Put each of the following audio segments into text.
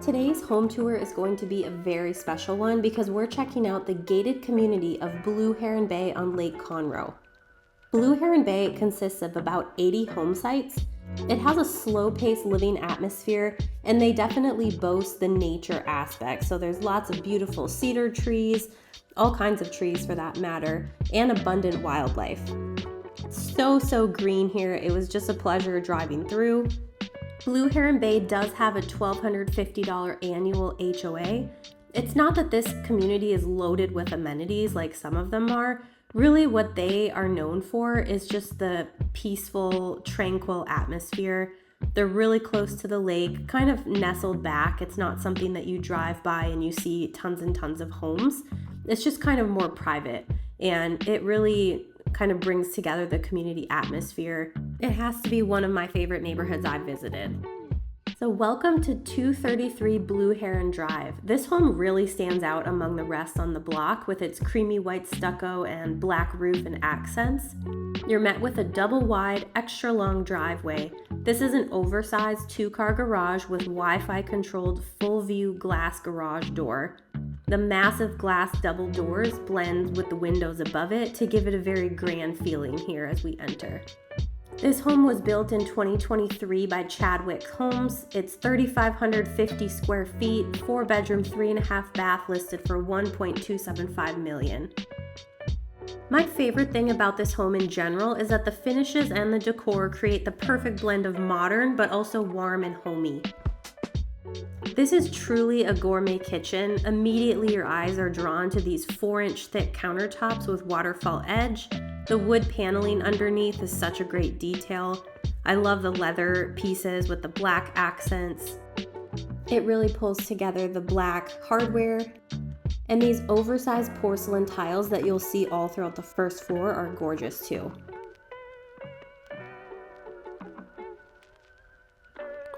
Today's home tour is going to be a very special one because we're checking out the gated community of Blue Heron Bay on Lake Conroe. Blue Heron Bay consists of about 80 home sites. It has a slow-paced living atmosphere, and they definitely boast the nature aspect. So there's lots of beautiful cedar trees, all kinds of trees for that matter, and abundant wildlife. So green here. It was just a pleasure driving through. Blue Heron Bay does have a $1,250 annual HOA. It's not that this community is loaded with amenities like some of them are. Really what they are known for is just the peaceful, tranquil atmosphere. They're really close to the lake, kind of nestled back. It's not something that you drive by and you see tons and tons of homes. It's just kind of more private, and it really kind of brings together the community atmosphere. It has to be one of my favorite neighborhoods I've visited. So welcome to 233 Blue Heron Drive. This home really stands out among the rest on the block with its creamy white stucco and black roof and accents. You're met with a double wide, extra long driveway. This is an oversized 2-car garage with Wi-Fi controlled full view glass garage door. The massive glass double doors blend with the windows above it to give it a very grand feeling here as we enter. This home was built in 2023 by Chadwick Homes. It's 3,550 square feet, 4-bedroom, 3.5 bath, listed for $1.275 million. My favorite thing about this home in general is that the finishes and the decor create the perfect blend of modern but also warm and homey. This is truly a gourmet kitchen. Immediately your eyes are drawn to these 4-inch thick countertops with waterfall edge. The wood paneling underneath is such a great detail. I love the leather pieces with the black accents. It really pulls together the black hardware. And these oversized porcelain tiles that you'll see all throughout the first floor are gorgeous too.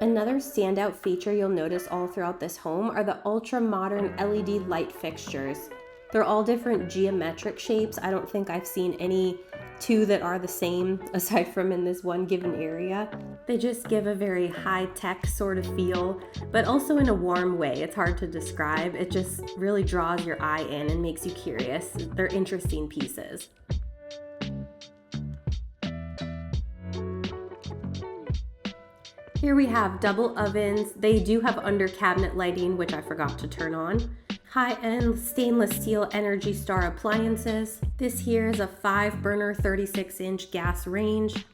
Another standout feature you'll notice all throughout this home are the ultra-modern LED light fixtures. They're all different geometric shapes. I don't think I've seen any two that are the same aside from in this one given area. They just give a very high-tech sort of feel, but also in a warm way. It's hard to describe. It just really draws your eye in and makes you curious. They're interesting pieces. Here we have double ovens. They do have under cabinet lighting, which I forgot to turn on. High-end stainless steel Energy Star appliances. This here is a 5-burner 36-inch gas range.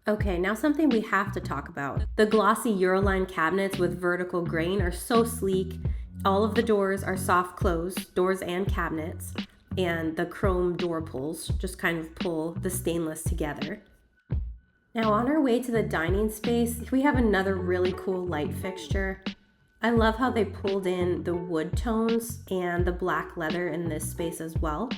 Okay, now something we have to talk about. The glossy Euroline cabinets with vertical grain are so sleek. All of the doors are soft close, doors and cabinets, and the chrome door pulls just kind of pull the stainless together. Now on our way to the dining space, we have another really cool light fixture. I love how they pulled in the wood tones and the black leather in this space as well.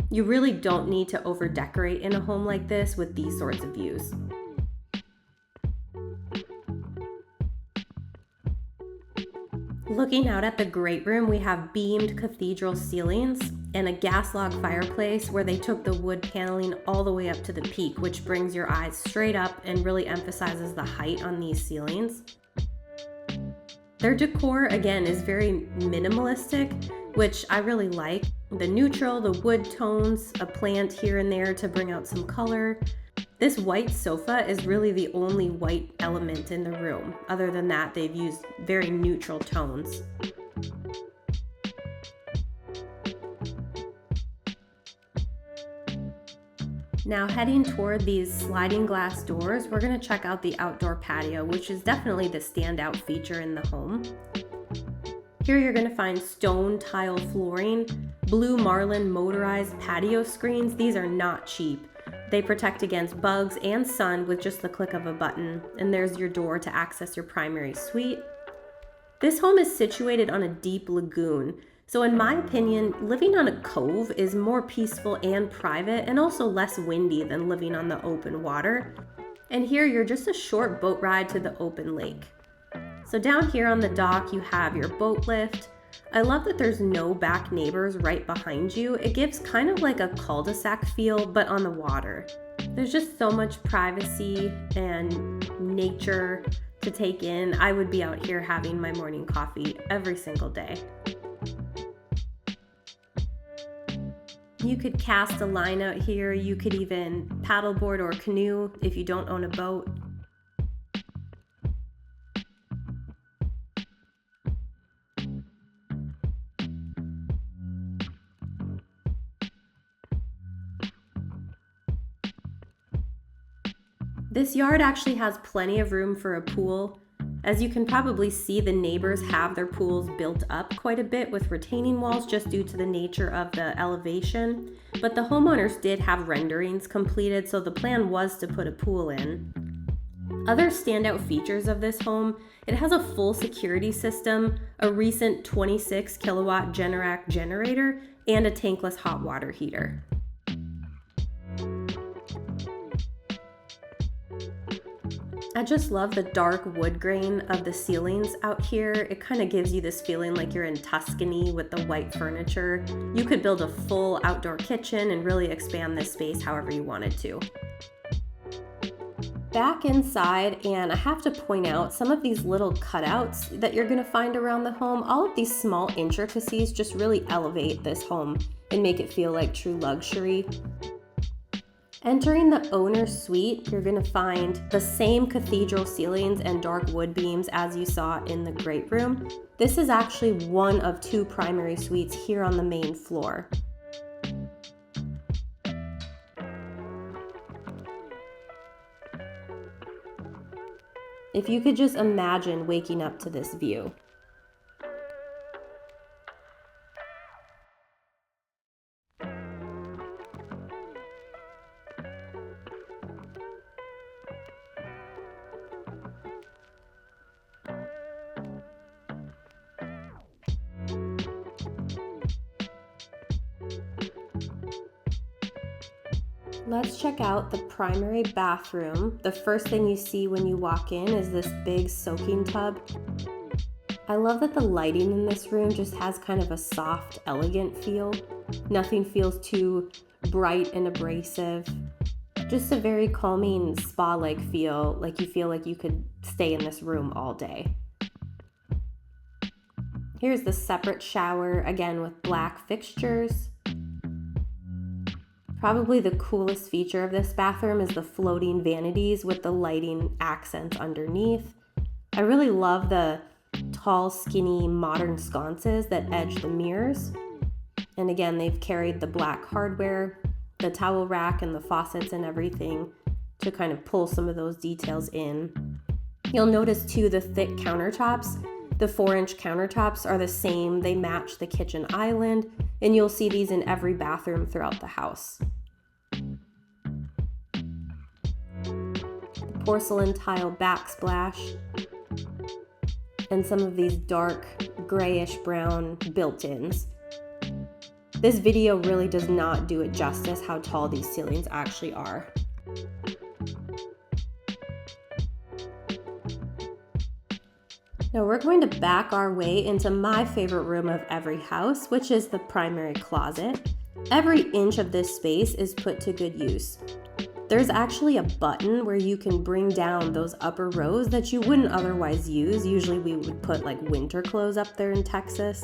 You really don't need to over decorate in a home like this with these sorts of views. Looking out at the great room, we have beamed cathedral ceilings and a gas log fireplace where they took the wood paneling all the way up to the peak, which brings your eyes straight up and really emphasizes the height on these ceilings. Their decor, again, is very minimalistic, which I really like. The neutral, the wood tones, a plant here and there to bring out some color. This white sofa is really the only white element in the room. Other than that, they've used very neutral tones. Now heading toward these sliding glass doors, we're going to check out the outdoor patio, which is definitely the standout feature in the home. Here you're going to find stone tile flooring, blue marlin motorized patio screens. These are not cheap. They protect against bugs and sun with just the click of a button, and there's your door to access your primary suite. This home is situated on a deep lagoon, so in my opinion, living on a cove is more peaceful and private and also less windy than living on the open water. And here you're just a short boat ride to the open lake. So down here on the dock, you have your boat lift. I love that there's no back neighbors right behind you. It gives kind of like a cul-de-sac feel, but on the water. There's just so much privacy and nature to take in. I would be out here having my morning coffee every single day. You could cast a line out here. You could even paddleboard or canoe if you don't own a boat. This yard actually has plenty of room for a pool. As you can probably see, the neighbors have their pools built up quite a bit with retaining walls just due to the nature of the elevation. But the homeowners did have renderings completed, so the plan was to put a pool in. Other standout features of this home, it has a full security system, a recent 26 kilowatt Generac generator, and a tankless hot water heater. I just love the dark wood grain of the ceilings out here. It kind of gives you this feeling like you're in Tuscany with the white furniture. You could build a full outdoor kitchen and really expand this space however you wanted to. Back inside, and I have to point out some of these little cutouts that you're gonna find around the home. All of these small intricacies just really elevate this home and make it feel like true luxury. Entering the owner's suite, you're gonna find the same cathedral ceilings and dark wood beams as you saw in the great room. This is actually one of 2 primary suites here on the main floor. If you could just imagine waking up to this view. Let's check out the primary bathroom. The first thing you see when you walk in is this big soaking tub. I love that the lighting in this room just has kind of a soft, elegant feel. Nothing feels too bright and abrasive. Just a very calming spa-like feel like you could stay in this room all day. Here's the separate shower, again with black fixtures. Probably the coolest feature of this bathroom is the floating vanities with the lighting accents underneath. I really love the tall, skinny, modern sconces that edge the mirrors. And again, they've carried the black hardware, the towel rack, and the faucets and everything to kind of pull some of those details in. You'll notice too the thick countertops. The 4-inch countertops are the same. They match the kitchen island, and you'll see these in every bathroom throughout the house. The porcelain tile backsplash, and some of these dark grayish brown built-ins. This video really does not do it justice how tall these ceilings actually are. Now we're going to back our way into my favorite room of every house, which is the primary closet. Every inch of this space is put to good use. There's actually a button where you can bring down those upper rows that you wouldn't otherwise use. Usually we would put like winter clothes up there in Texas.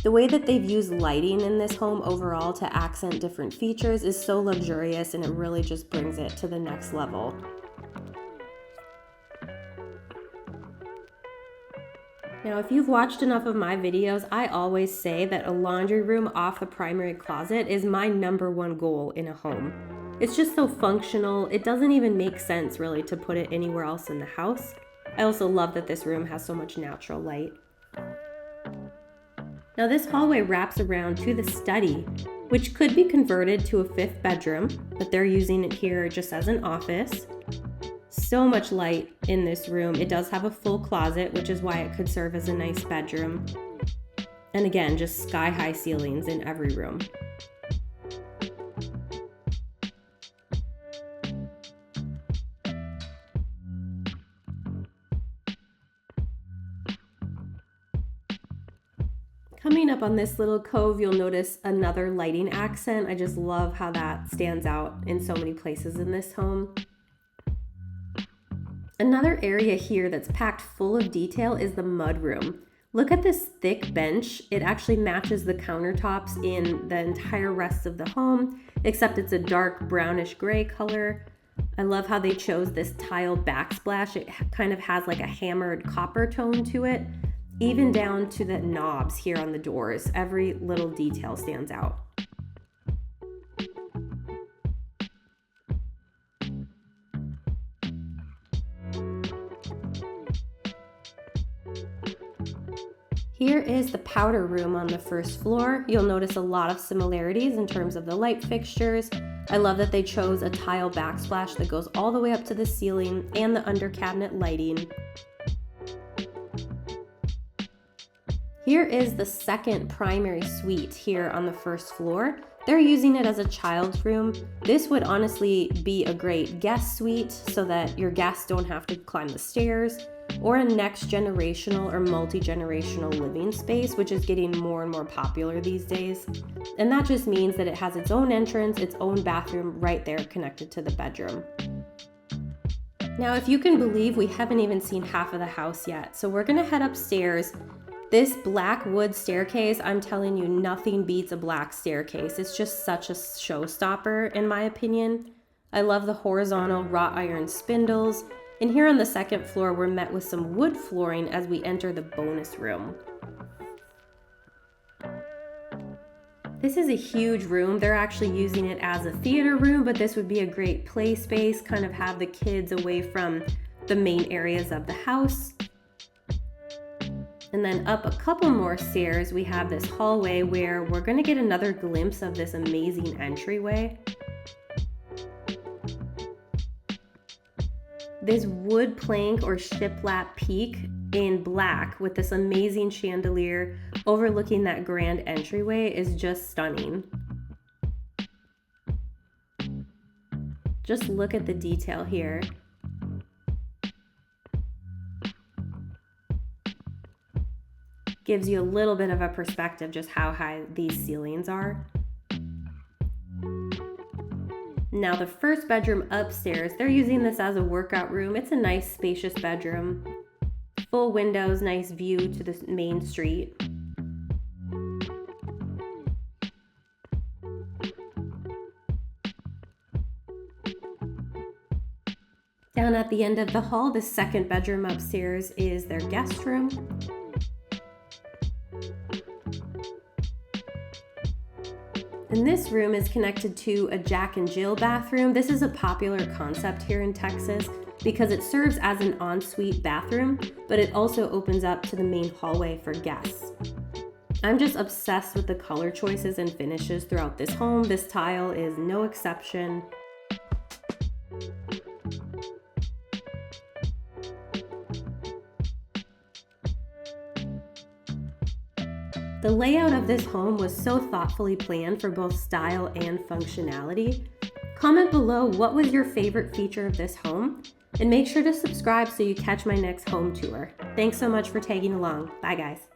The way that they've used lighting in this home overall to accent different features is so luxurious, and it really just brings it to the next level. Now, if you've watched enough of my videos, I always say that a laundry room off the primary closet is my #1 goal in a home. It's just so functional. It doesn't even make sense really to put it anywhere else in the house. I also love that this room has so much natural light. Now this hallway wraps around to the study, which could be converted to a 5th bedroom, but they're using it here just as an office. So much light in this room. It does have a full closet, which is why it could serve as a nice bedroom. And again, just sky-high ceilings in every room. Coming up on this little cove, you'll notice another lighting accent. I just love how that stands out in so many places in this home. Another area here that's packed full of detail is the mudroom. Look at this thick bench. It actually matches the countertops in the entire rest of the home, except it's a dark brownish gray color. I love how they chose this tile backsplash. It kind of has like a hammered copper tone to it, even down to the knobs here on the doors. Every little detail stands out. Here is the powder room on the first floor. You'll notice a lot of similarities in terms of the light fixtures. I love that they chose a tile backsplash that goes all the way up to the ceiling and the under cabinet lighting. Here is the second primary suite here on the first floor. They're using it as a child's room. This would honestly be a great guest suite so that your guests don't have to climb the stairs, or a next generational or multi-generational living space, which is getting more and more popular these days. And that just means that it has its own entrance, its own bathroom right there connected to the bedroom. Now, if you can believe, we haven't even seen half of the house yet. So we're gonna head upstairs. This black wood staircase, I'm telling you, nothing beats a black staircase. It's just such a showstopper, in my opinion. I love the horizontal wrought iron spindles. And here on the second floor, we're met with some wood flooring as we enter the bonus room. This is a huge room. They're actually using it as a theater room, but this would be a great play space, kind of have the kids away from the main areas of the house. And then up a couple more stairs, we have this hallway where we're gonna get another glimpse of this amazing entryway. This wood plank or shiplap peak in black with this amazing chandelier overlooking that grand entryway is just stunning. Just look at the detail here. Gives you a little bit of a perspective just how high these ceilings are. Now the first bedroom upstairs, they're using this as a workout room. It's a nice spacious bedroom. Full windows, nice view to the main street. Down at the end of the hall, the second bedroom upstairs is their guest room. And this room is connected to a Jack and Jill bathroom. This is a popular concept here in Texas because it serves as an ensuite bathroom, but it also opens up to the main hallway for guests. I'm just obsessed with the color choices and finishes throughout this home. This tile is no exception. The layout of this home was so thoughtfully planned for both style and functionality. Comment below what was your favorite feature of this home, and make sure to subscribe so you catch my next home tour. Thanks so much for tagging along. Bye guys.